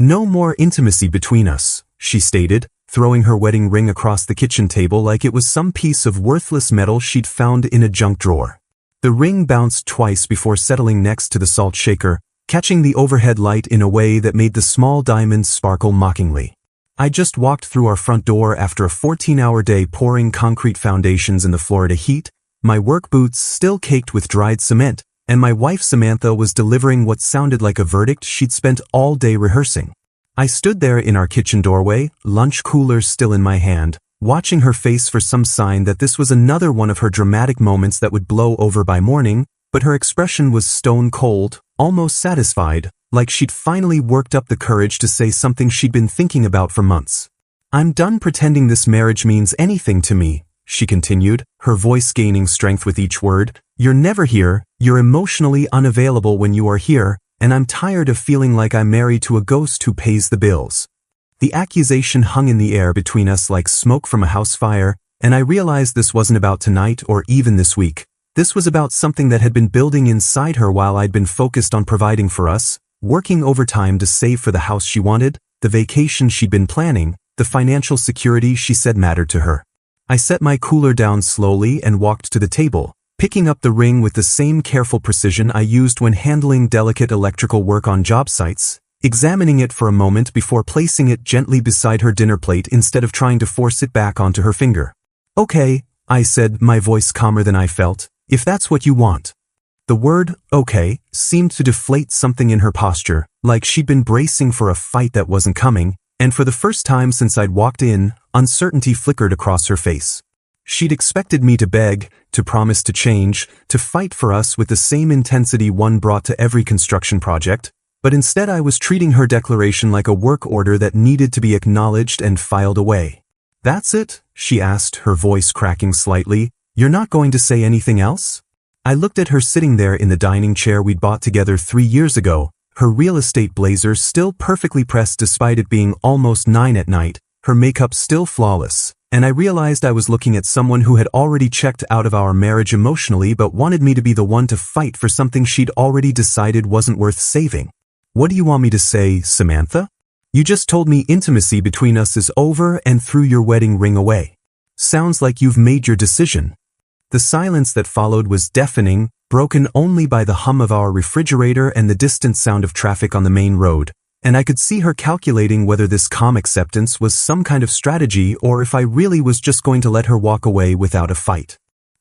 "No more intimacy between us," she stated, throwing her wedding ring across the kitchen table like it was some piece of worthless metal she'd found in a junk drawer. The ring bounced twice before settling next to the salt shaker, catching the overhead light in a way that made the small diamonds sparkle mockingly. I just walked through our front door after a 14-hour day pouring concrete foundations in the Florida heat, my work boots still caked with dried cement, and my wife Samantha was delivering what sounded like a verdict she'd spent all day rehearsing. I stood there in our kitchen doorway, lunch cooler still in my hand, watching her face for some sign that this was another one of her dramatic moments that would blow over by morning, but her expression was stone cold, almost satisfied, like she'd finally worked up the courage to say something she'd been thinking about for months. "I'm done pretending this marriage means anything to me," she continued, her voice gaining strength with each word. "You're never here, you're emotionally unavailable when you are here, and I'm tired of feeling like I'm married to a ghost who pays the bills." The accusation hung in the air between us like smoke from a house fire, and I realized this wasn't about tonight or even this week. This was about something that had been building inside her while I'd been focused on providing for us, working overtime to save for the house she wanted, the vacation she'd been planning, the financial security she said mattered to her. I set my cooler down slowly and walked to the table, picking up the ring with the same careful precision I used when handling delicate electrical work on job sites, examining it for a moment before placing it gently beside her dinner plate instead of trying to force it back onto her finger. "Okay," I said, my voice calmer than I felt, "if that's what you want." The word, "okay," seemed to deflate something in her posture, like she'd been bracing for a fight that wasn't coming, and for the first time since I'd walked in, uncertainty flickered across her face. She'd expected me to beg, to promise to change, to fight for us with the same intensity one brought to every construction project, but instead I was treating her declaration like a work order that needed to be acknowledged and filed away. "That's it?" she asked, her voice cracking slightly. "You're not going to say anything else?" I looked at her sitting there in the dining chair we'd bought together 3 years ago, her real estate blazer still perfectly pressed despite it being almost 9 at night, her makeup still flawless, and I realized I was looking at someone who had already checked out of our marriage emotionally but wanted me to be the one to fight for something she'd already decided wasn't worth saving. "What do you want me to say, Samantha? You just told me intimacy between us is over and threw your wedding ring away. Sounds like you've made your decision." The silence that followed was deafening, broken only by the hum of our refrigerator and the distant sound of traffic on the main road, and I could see her calculating whether this calm acceptance was some kind of strategy or if I really was just going to let her walk away without a fight.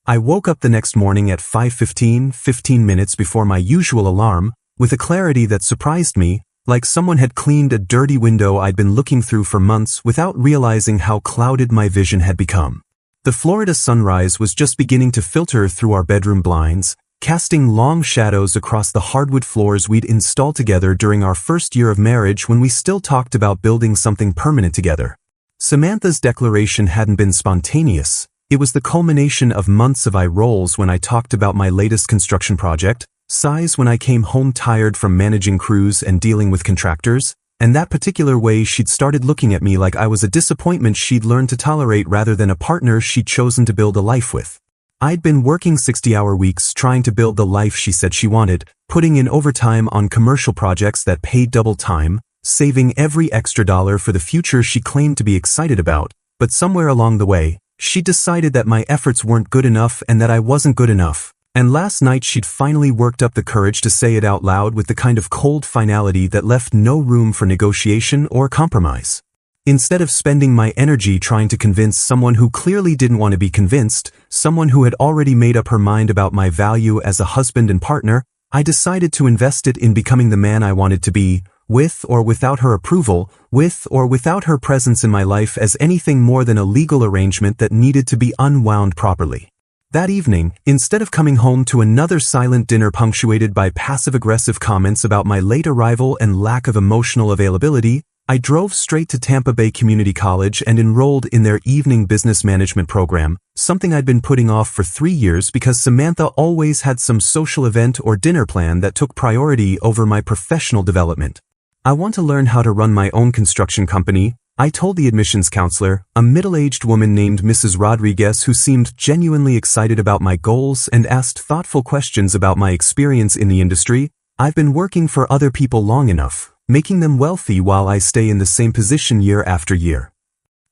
I woke up the next morning at 5:15, 15 minutes before my usual alarm, with a clarity that surprised me, like someone had cleaned a dirty window I'd been looking through for months without realizing how clouded my vision had become. The Florida sunrise was just beginning to filter through our bedroom blinds, casting long shadows across the hardwood floors we'd installed together during our first year of marriage when we still talked about building something permanent together. Samantha's declaration hadn't been spontaneous. It was the culmination of months of eye rolls when I talked about my latest construction project, sighs when I came home tired from managing crews and dealing with contractors, and that particular way she'd started looking at me like I was a disappointment she'd learned to tolerate rather than a partner she'd chosen to build a life with. I'd been working 60-hour weeks trying to build the life she said she wanted, putting in overtime on commercial projects that paid double time, saving every extra dollar for the future she claimed to be excited about, but somewhere along the way, she decided that my efforts weren't good enough and that I wasn't good enough. And last night she'd finally worked up the courage to say it out loud with the kind of cold finality that left no room for negotiation or compromise. Instead of spending my energy trying to convince someone who clearly didn't want to be convinced, someone who had already made up her mind about my value as a husband and partner, I decided to invest it in becoming the man I wanted to be, with or without her approval, with or without her presence in my life as anything more than a legal arrangement that needed to be unwound properly. That evening, instead of coming home to another silent dinner punctuated by passive-aggressive comments about my late arrival and lack of emotional availability, I drove straight to Tampa Bay Community College and enrolled in their evening business management program, something I'd been putting off for 3 years because Samantha always had some social event or dinner plan that took priority over my professional development. "I want to learn how to run my own construction company," I told the admissions counselor, a middle-aged woman named Mrs. Rodriguez who seemed genuinely excited about my goals and asked thoughtful questions about my experience in the industry. "I've been working for other people long enough," making them wealthy while I stay in the same position year after year.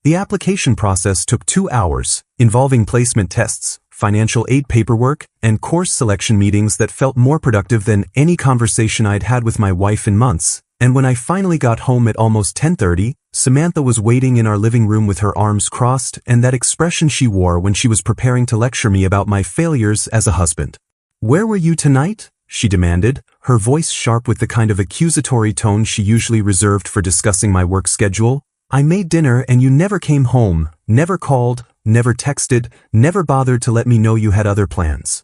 The application process took 2 hours, involving placement tests, financial aid paperwork, and course selection meetings that felt more productive than any conversation I'd had with my wife in months. And when I finally got home at almost 10:30, Samantha was waiting in our living room with her arms crossed and that expression she wore when she was preparing to lecture me about my failures as a husband. "Where were you tonight?" she demanded, her voice sharp with the kind of accusatory tone she usually reserved for discussing my work schedule. "I made dinner and you never came home, never called, never texted, never bothered to let me know you had other plans."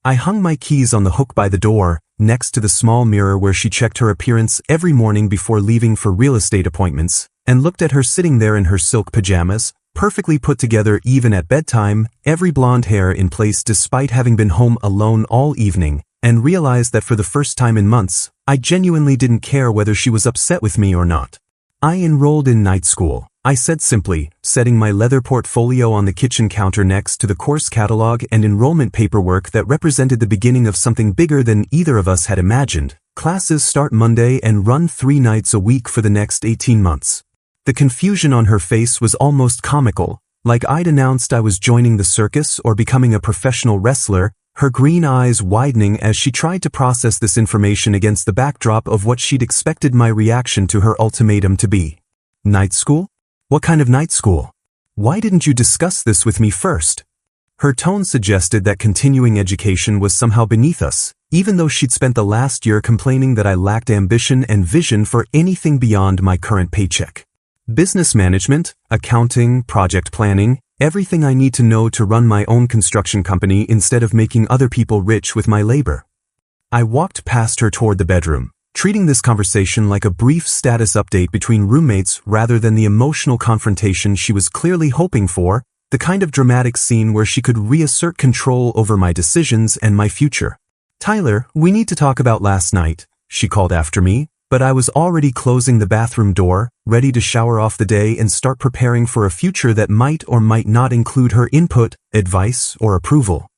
I hung my keys on the hook by the door, next to the small mirror where she checked her appearance every morning before leaving for real estate appointments, and looked at her sitting there in her silk pajamas, perfectly put together even at bedtime, every blonde hair in place despite having been home alone all evening, and realized that for the first time in months, I genuinely didn't care whether she was upset with me or not. "I enrolled in night school," I said simply, setting my leather portfolio on the kitchen counter next to the course catalog and enrollment paperwork that represented the beginning of something bigger than either of us had imagined. "Classes start Monday and run 3 nights a week for the next 18 months. The confusion on her face was almost comical, like I'd announced I was joining the circus or becoming a professional wrestler, her green eyes widening as she tried to process this information against the backdrop of what she'd expected my reaction to her ultimatum to be. "Night school? What kind of night school? Why didn't you discuss this with me first?" Her tone suggested that continuing education was somehow beneath us, even though she'd spent the last year complaining that I lacked ambition and vision for anything beyond my current paycheck. "Business management, accounting, project planning, everything I need to know to run my own construction company instead of making other people rich with my labor." I walked past her toward the bedroom, treating this conversation like a brief status update between roommates rather than the emotional confrontation she was clearly hoping for, the kind of dramatic scene where she could reassert control over my decisions and my future. "Tyler, we need to talk about last night," she called after me, but I was already closing the bathroom door, ready to shower off the day and start preparing for a future that might or might not include her input, advice, or approval.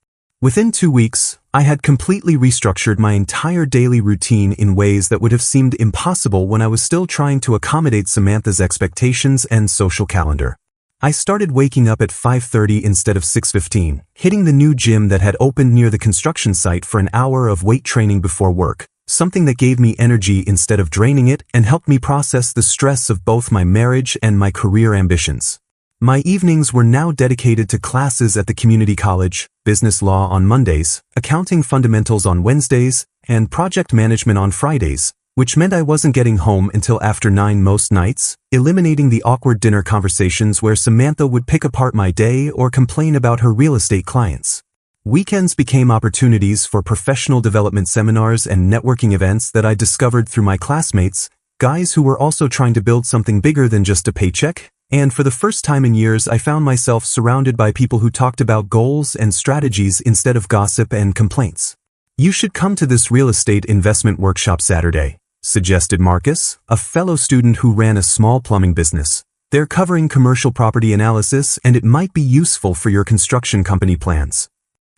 Within 2 weeks, I had completely restructured my entire daily routine in ways that would have seemed impossible when I was still trying to accommodate Samantha's expectations and social calendar. I started waking up at 5:30 instead of 6:15, hitting the new gym that had opened near the construction site for an hour of weight training before work, something that gave me energy instead of draining it and helped me process the stress of both my marriage and my career ambitions. My evenings were now dedicated to classes at the community college, business law on Mondays, accounting fundamentals on Wednesdays, and project management on Fridays, which meant I wasn't getting home until after 9 most nights, eliminating the awkward dinner conversations where Samantha would pick apart my day or complain about her real estate clients. Weekends became opportunities for professional development seminars and networking events that I discovered through my classmates, guys who were also trying to build something bigger than just a paycheck. And for the first time in years, I found myself surrounded by people who talked about goals and strategies instead of gossip and complaints. "You should come to this real estate investment workshop Saturday," suggested Marcus, a fellow student who ran a small plumbing business. "They're covering commercial property analysis and it might be useful for your construction company plans."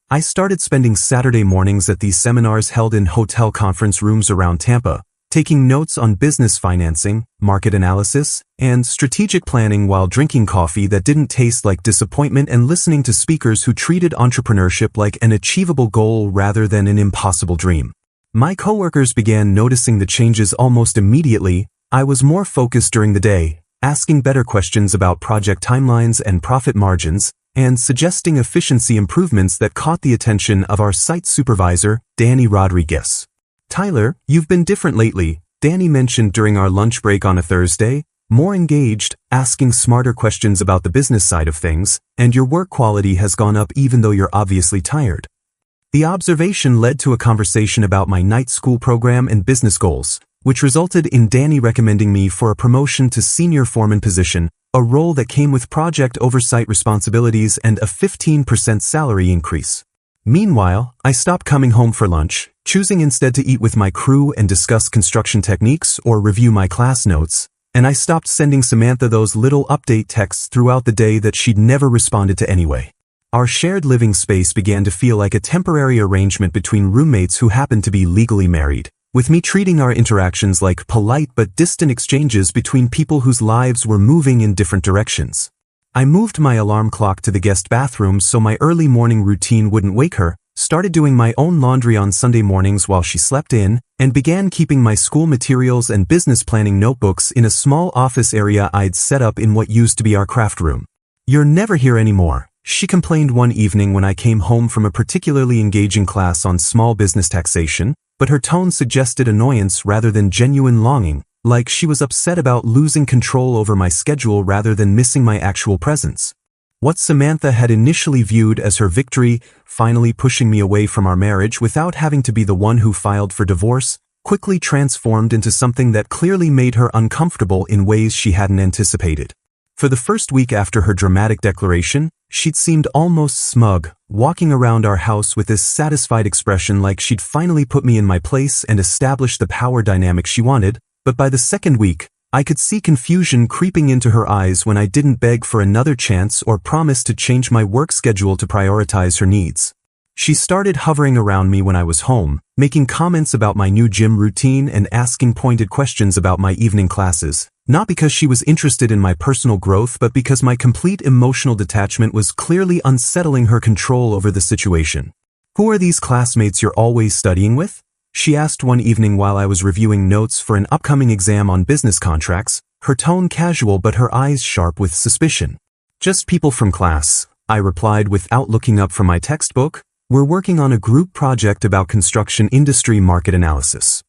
I started spending Saturday mornings at these seminars held in hotel conference rooms around Tampa, taking notes on business financing, market analysis, and strategic planning while drinking coffee that didn't taste like disappointment and listening to speakers who treated entrepreneurship like an achievable goal rather than an impossible dream. My coworkers began noticing the changes almost immediately. I was more focused during the day, asking better questions about project timelines and profit margins, and suggesting efficiency improvements that caught the attention of our site supervisor, Danny Rodriguez. "Tyler, you've been different lately," Danny mentioned during our lunch break on a Thursday, "more engaged, asking smarter questions about the business side of things, and your work quality has gone up even though you're obviously tired." The observation led to a conversation about my night school program and business goals, which resulted in Danny recommending me for a promotion to senior foreman position, a role that came with project oversight responsibilities and a 15% salary increase. Meanwhile, I stopped coming home for lunch, choosing instead to eat with my crew and discuss construction techniques or review my class notes, and I stopped sending Samantha those little update texts throughout the day that she'd never responded to anyway. Our shared living space began to feel like a temporary arrangement between roommates who happened to be legally married. with me treating our interactions like polite but distant exchanges between people whose lives were moving in different directions. I moved my alarm clock to the guest bathroom so my early morning routine wouldn't wake her, started doing my own laundry on Sunday mornings while she slept in, and began keeping my school materials and business planning notebooks in a small office area I'd set up in what used to be our craft room. "You're never here anymore," she complained one evening when I came home from a particularly engaging class on small business taxation, but her tone suggested annoyance rather than genuine longing, like she was upset about losing control over my schedule rather than missing my actual presence. What Samantha had initially viewed as her victory, finally pushing me away from our marriage without having to be the one who filed for divorce, quickly transformed into something that clearly made her uncomfortable in ways she hadn't anticipated. For the first week after her dramatic declaration, she'd seemed almost smug, walking around our house with this satisfied expression like she'd finally put me in my place and established the power dynamic she wanted, but by the second week, I could see confusion creeping into her eyes when I didn't beg for another chance or promise to change my work schedule to prioritize her needs. She started hovering around me when I was home, making comments about my new gym routine and asking pointed questions about my evening classes, not because she was interested in my personal growth but because my complete emotional detachment was clearly unsettling her control over the situation. "Who are these classmates you're always studying with?" she asked one evening while I was reviewing notes for an upcoming exam on business contracts, her tone casual but her eyes sharp with suspicion. "Just people from class," I replied without looking up from my textbook. "We're working on a group project about construction industry market analysis."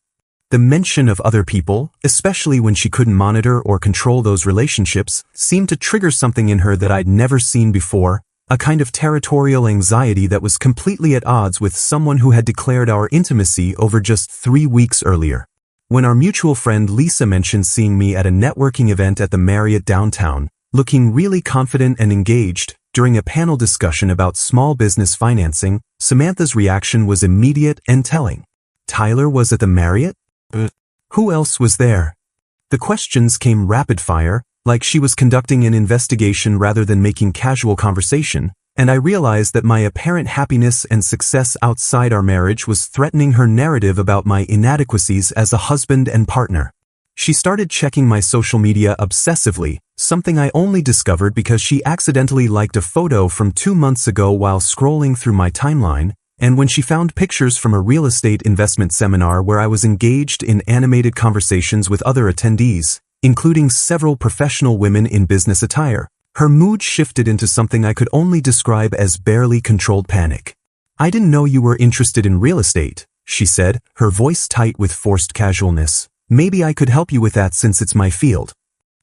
The mention of other people, especially when she couldn't monitor or control those relationships, seemed to trigger something in her that I'd never seen before, a kind of territorial anxiety that was completely at odds with someone who had declared our intimacy over just 3 weeks earlier. When our mutual friend Lisa mentioned seeing me at a networking event at the Marriott downtown, looking really confident and engaged, during a panel discussion about small business financing, Samantha's reaction was immediate and telling. "Tyler was at the Marriott? Who else was there?" The questions came rapid fire, like she was conducting an investigation rather than making casual conversation, and I realized that my apparent happiness and success outside our marriage was threatening her narrative about my inadequacies as a husband and partner. She started checking my social media obsessively, something I only discovered because she accidentally liked a photo from 2 months ago while scrolling through my timeline, and when she found pictures from a real estate investment seminar where I was engaged in animated conversations with other attendees, including several professional women in business attire, her mood shifted into something I could only describe as barely controlled panic. "I didn't know you were interested in real estate," she said, her voice tight with forced casualness. "Maybe I could help you with that since it's my field."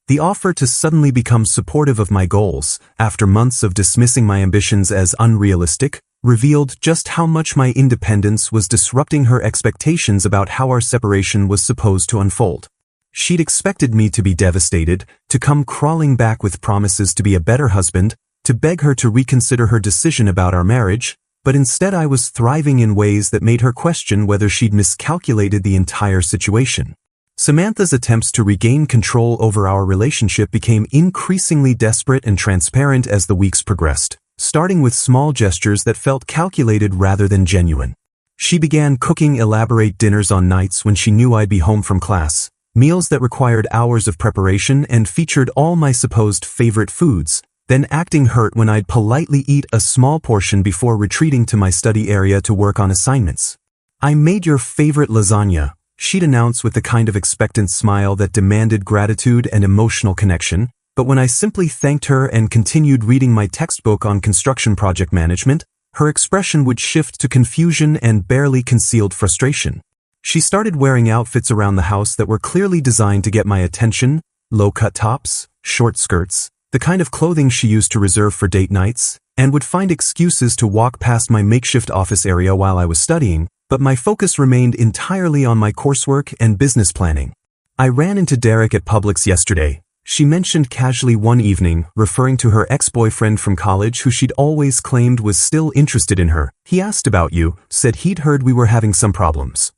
The offer to suddenly become supportive of my goals, after months of dismissing my ambitions as unrealistic, revealed just how much my independence was disrupting her expectations about how our separation was supposed to unfold. She'd expected me to be devastated, to come crawling back with promises to be a better husband, to beg her to reconsider her decision about our marriage, but instead I was thriving in ways that made her question whether she'd miscalculated the entire situation. Samantha's attempts to regain control over our relationship became increasingly desperate and transparent as the weeks progressed, starting with small gestures that felt calculated rather than genuine. She began cooking elaborate dinners on nights when she knew I'd be home from class, meals that required hours of preparation and featured all my supposed favorite foods, then acting hurt when I'd politely eat a small portion before retreating to my study area to work on assignments. "I made your favorite lasagna," she'd announce with the kind of expectant smile that demanded gratitude and emotional connection, but when I simply thanked her and continued reading my textbook on construction project management, her expression would shift to confusion and barely concealed frustration. She started wearing outfits around the house that were clearly designed to get my attention: low-cut tops, short skirts, the kind of clothing she used to reserve for date nights, and would find excuses to walk past my makeshift office area while I was studying, but my focus remained entirely on my coursework and business planning. "I ran into Derek at Publix yesterday," she mentioned casually one evening, referring to her ex-boyfriend from college who she'd always claimed was still interested in her. "He asked about you, said he'd heard we were having some problems."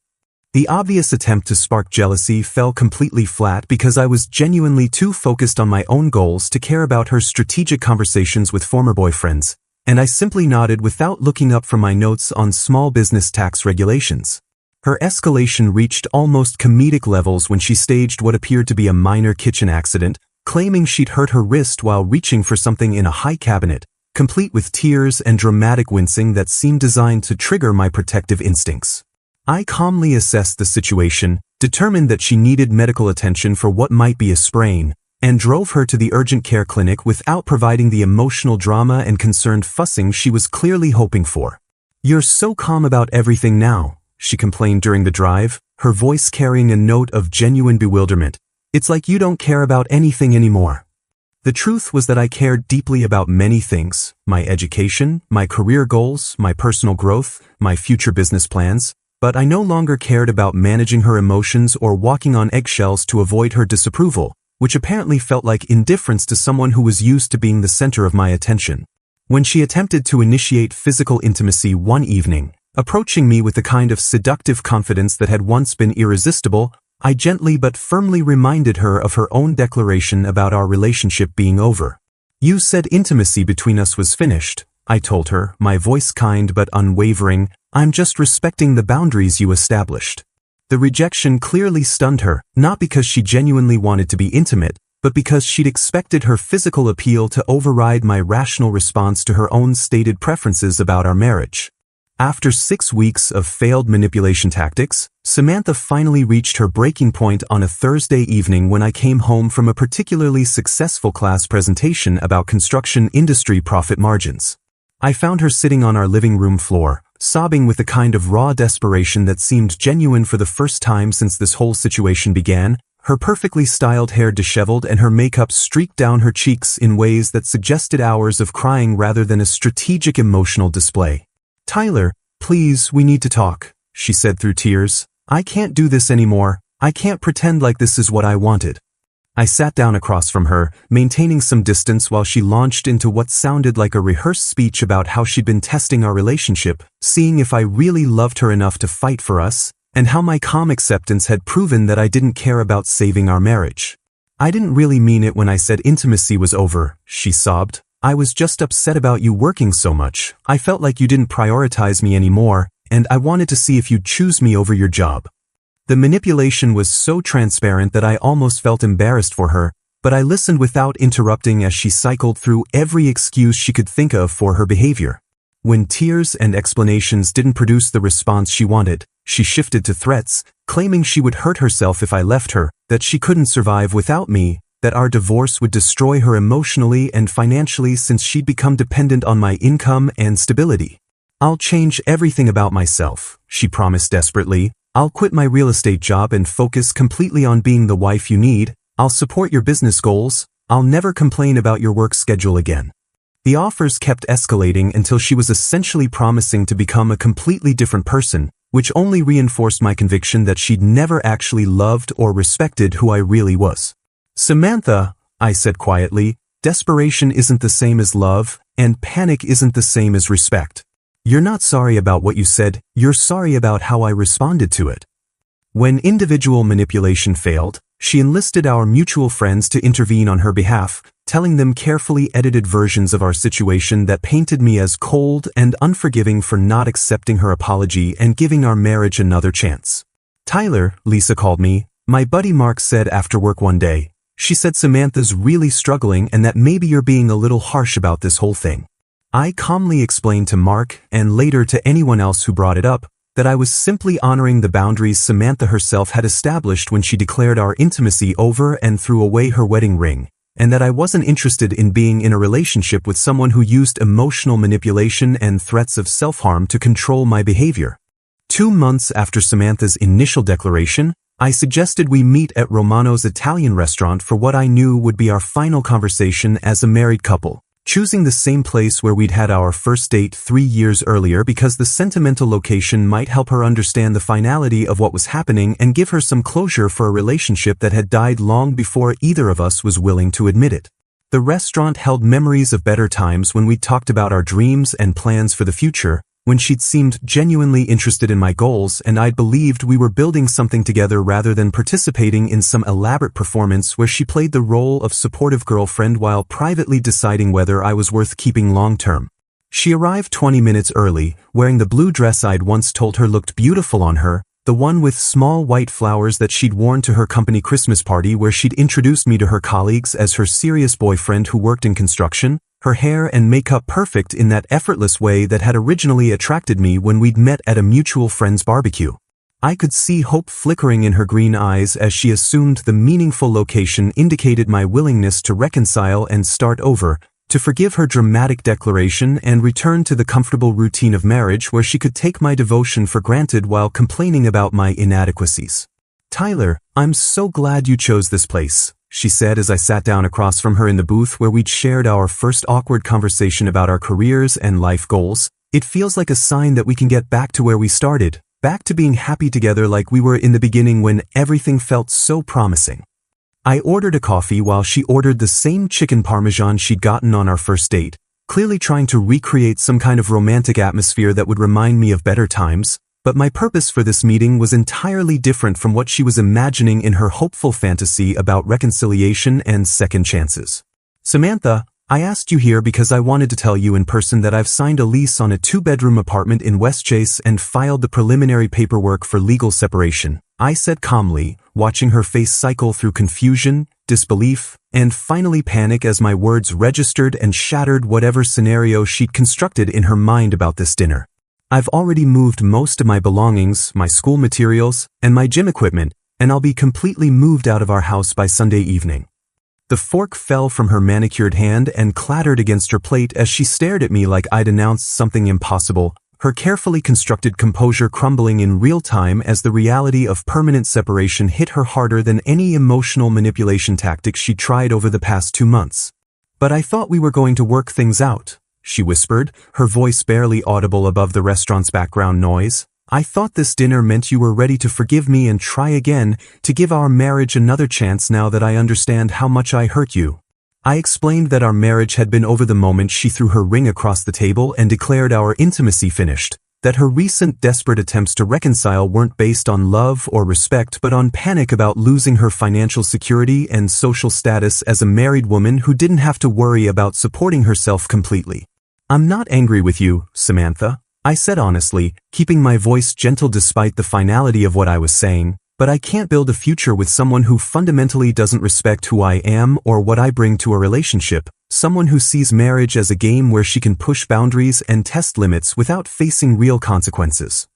The obvious attempt to spark jealousy fell completely flat because I was genuinely too focused on my own goals to care about her strategic conversations with former boyfriends, and I simply nodded without looking up from my notes on small business tax regulations. Her escalation reached almost comedic levels when she staged what appeared to be a minor kitchen accident, claiming she'd hurt her wrist while reaching for something in a high cabinet, complete with tears and dramatic wincing that seemed designed to trigger my protective instincts. I calmly assessed the situation, determined that she needed medical attention for what might be a sprain, and drove her to the urgent care clinic without providing the emotional drama and concerned fussing she was clearly hoping for. "You're so calm about everything now," she complained during the drive, her voice carrying a note of genuine bewilderment. "It's like you don't care about anything anymore." The truth was that I cared deeply about many things: my education, my career goals, my personal growth, my future business plans, but I no longer cared about managing her emotions or walking on eggshells to avoid her disapproval, which apparently felt like indifference to someone who was used to being the center of my attention. When she attempted to initiate physical intimacy one evening, approaching me with the kind of seductive confidence that had once been irresistible, I gently but firmly reminded her of her own declaration about our relationship being over. "You said intimacy between us was finished," I told her, my voice kind but unwavering. "I'm just respecting the boundaries you established." The rejection clearly stunned her, not because she genuinely wanted to be intimate, but because she'd expected her physical appeal to override my rational response to her own stated preferences about our marriage. After 6 weeks of failed manipulation tactics, Samantha finally reached her breaking point on a Thursday evening when I came home from a particularly successful class presentation about construction industry profit margins. I found her sitting on our living room floor, sobbing with a kind of raw desperation that seemed genuine for the first time since this whole situation began, her perfectly styled hair disheveled and her makeup streaked down her cheeks in ways that suggested hours of crying rather than a strategic emotional display. "Tyler, please, we need to talk," she said through tears. "I can't do this anymore. I can't pretend like this is what I wanted." I sat down across from her, maintaining some distance while she launched into what sounded like a rehearsed speech about how she'd been testing our relationship, seeing if I really loved her enough to fight for us, and how my calm acceptance had proven that I didn't care about saving our marriage. "I didn't really mean it when I said intimacy was over," she sobbed. "I was just upset about you working so much. I felt like you didn't prioritize me anymore, and I wanted to see if you'd choose me over your job." The manipulation was so transparent that I almost felt embarrassed for her, but I listened without interrupting as she cycled through every excuse she could think of for her behavior. When tears and explanations didn't produce the response she wanted, she shifted to threats, claiming she would hurt herself if I left her, that she couldn't survive without me, that our divorce would destroy her emotionally and financially since she'd become dependent on my income and stability. "I'll change everything about myself," she promised desperately. "I'll quit my real estate job and focus completely on being the wife you need. I'll support your business goals. I'll never complain about your work schedule again." The offers kept escalating until she was essentially promising to become a completely different person, which only reinforced my conviction that she'd never actually loved or respected who I really was. "Samantha," I said quietly, "desperation isn't the same as love, and panic isn't the same as respect. You're not sorry about what you said, you're sorry about how I responded to it." When individual manipulation failed, she enlisted our mutual friends to intervene on her behalf, telling them carefully edited versions of our situation that painted me as cold and unforgiving for not accepting her apology and giving our marriage another chance. "Tyler," Lisa called me, "my buddy Mark said after work one day. She said Samantha's really struggling and that maybe you're being a little harsh about this whole thing." I calmly explained to Mark, and later to anyone else who brought it up, that I was simply honoring the boundaries Samantha herself had established when she declared our intimacy over and threw away her wedding ring, and that I wasn't interested in being in a relationship with someone who used emotional manipulation and threats of self-harm to control my behavior. 2 months after Samantha's initial declaration, I suggested we meet at Romano's Italian restaurant for what I knew would be our final conversation as a married couple, choosing the same place where we'd had our first date 3 years earlier because the sentimental location might help her understand the finality of what was happening and give her some closure for a relationship that had died long before either of us was willing to admit it. The restaurant held memories of better times when we talked about our dreams and plans for the future, when she'd seemed genuinely interested in my goals and I'd believed we were building something together rather than participating in some elaborate performance where she played the role of supportive girlfriend while privately deciding whether I was worth keeping long-term. She arrived 20 minutes early, wearing the blue dress I'd once told her looked beautiful on her, the one with small white flowers that she'd worn to her company Christmas party where she'd introduced me to her colleagues as her serious boyfriend who worked in construction, her hair and makeup perfect in that effortless way that had originally attracted me when we'd met at a mutual friend's barbecue. I could see hope flickering in her green eyes as she assumed the meaningful location indicated my willingness to reconcile and start over, to forgive her dramatic declaration and return to the comfortable routine of marriage where she could take my devotion for granted while complaining about my inadequacies. "Tyler, I'm so glad you chose this place," she said as I sat down across from her in the booth where we'd shared our first awkward conversation about our careers and life goals. "It feels like a sign that we can get back to where we started, back to being happy together like we were in the beginning when everything felt so promising." I ordered a coffee while she ordered the same chicken parmesan she'd gotten on our first date, clearly trying to recreate some kind of romantic atmosphere that would remind me of better times, but my purpose for this meeting was entirely different from what she was imagining in her hopeful fantasy about reconciliation and second chances. "Samantha, I asked you here because I wanted to tell you in person that I've signed a lease on a 2-bedroom apartment in Westchase and filed the preliminary paperwork for legal separation," I said calmly, watching her face cycle through confusion, disbelief, and finally panic as my words registered and shattered whatever scenario she'd constructed in her mind about this dinner. "I've already moved most of my belongings, my school materials, and my gym equipment, and I'll be completely moved out of our house by Sunday evening." The fork fell from her manicured hand and clattered against her plate as she stared at me like I'd announced something impossible, her carefully constructed composure crumbling in real time as the reality of permanent separation hit her harder than any emotional manipulation tactics she tried over the past 2 months. "But I thought we were going to work things out," she whispered, her voice barely audible above the restaurant's background noise. "I thought this dinner meant you were ready to forgive me and try again, to give our marriage another chance now that I understand how much I hurt you." I explained that our marriage had been over the moment she threw her ring across the table and declared our intimacy finished, that her recent desperate attempts to reconcile weren't based on love or respect but on panic about losing her financial security and social status as a married woman who didn't have to worry about supporting herself completely. "I'm not angry with you, Samantha," I said honestly, keeping my voice gentle despite the finality of what I was saying, "but I can't build a future with someone who fundamentally doesn't respect who I am or what I bring to a relationship, someone who sees marriage as a game where she can push boundaries and test limits without facing real consequences."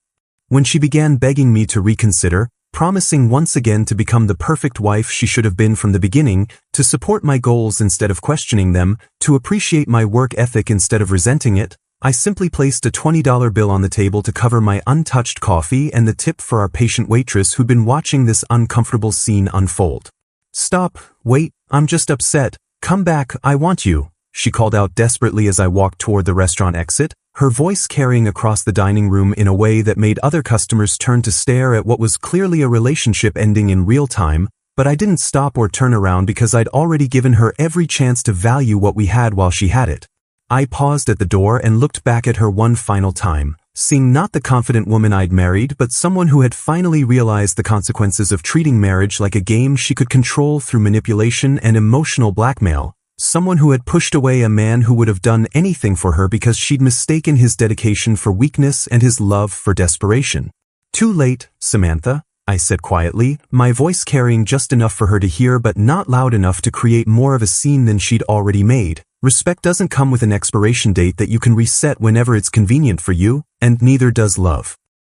When she began begging me to reconsider, promising once again to become the perfect wife she should have been from the beginning, to support my goals instead of questioning them, to appreciate my work ethic instead of resenting it, I simply placed a $20 bill on the table to cover my untouched coffee and the tip for our patient waitress who'd been watching this uncomfortable scene unfold. "Stop, wait, I'm just upset. Come back, I want you," she called out desperately as I walked toward the restaurant exit, her voice carrying across the dining room in a way that made other customers turn to stare at what was clearly a relationship ending in real time, but I didn't stop or turn around because I'd already given her every chance to value what we had while she had it. I paused at the door and looked back at her one final time, seeing not the confident woman I'd married but someone who had finally realized the consequences of treating marriage like a game she could control through manipulation and emotional blackmail, someone who had pushed away a man who would have done anything for her because she'd mistaken his dedication for weakness and his love for desperation. "Too late, Samantha," I said quietly, my voice carrying just enough for her to hear but not loud enough to create more of a scene than she'd already made. "Respect doesn't come with an expiration date that you can reset whenever it's convenient for you, and neither does love."